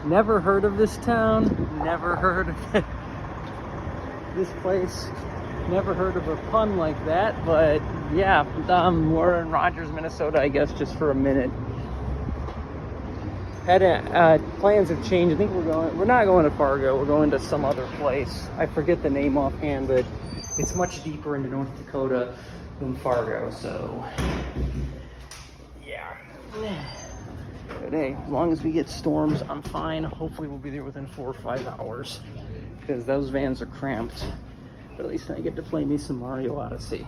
Never heard of this town, never heard of this place, never heard of a pun like that, but yeah, we're in Rogers, Minnesota, I guess, just for a minute. Plans have changed. I think we're not going to Fargo, we're going to some other place. I forget the name offhand, but it's much deeper into North Dakota than Fargo, so yeah. But hey, as long as we get storms, I'm fine. Hopefully we'll be there within 4 or 5 hours, because those vans are cramped. But at least I get to play me some Mario Odyssey.